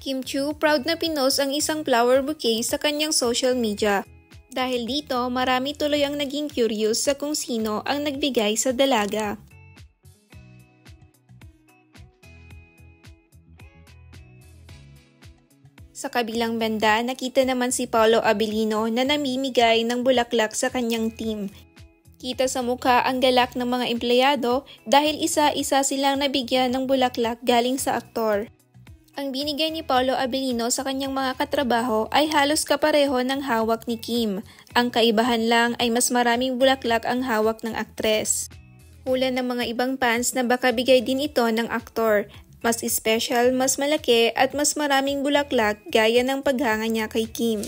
Kim Chiu proud na pinost ang isang flower bouquet sa kanyang social media. Dahil dito, marami tuloy ang naging curious sa kung sino ang nagbigay sa dalaga. Sa kabilang banda, nakita naman si Paolo Abilino na namimigay ng bulaklak sa kanyang team. Kita sa mukha ang galak ng mga empleyado dahil isa-isa silang nabigyan ng bulaklak galing sa aktor. Ang binigay ni Paolo Abilino sa kanyang mga katrabaho ay halos kapareho ng hawak ni Kim. Ang kaibahan lang ay mas maraming bulaklak ang hawak ng aktres. Hula ng mga ibang fans na baka bigay din ito ng aktor. Mas special, mas malaki at mas maraming bulaklak gaya ng paghanga niya kay Kim.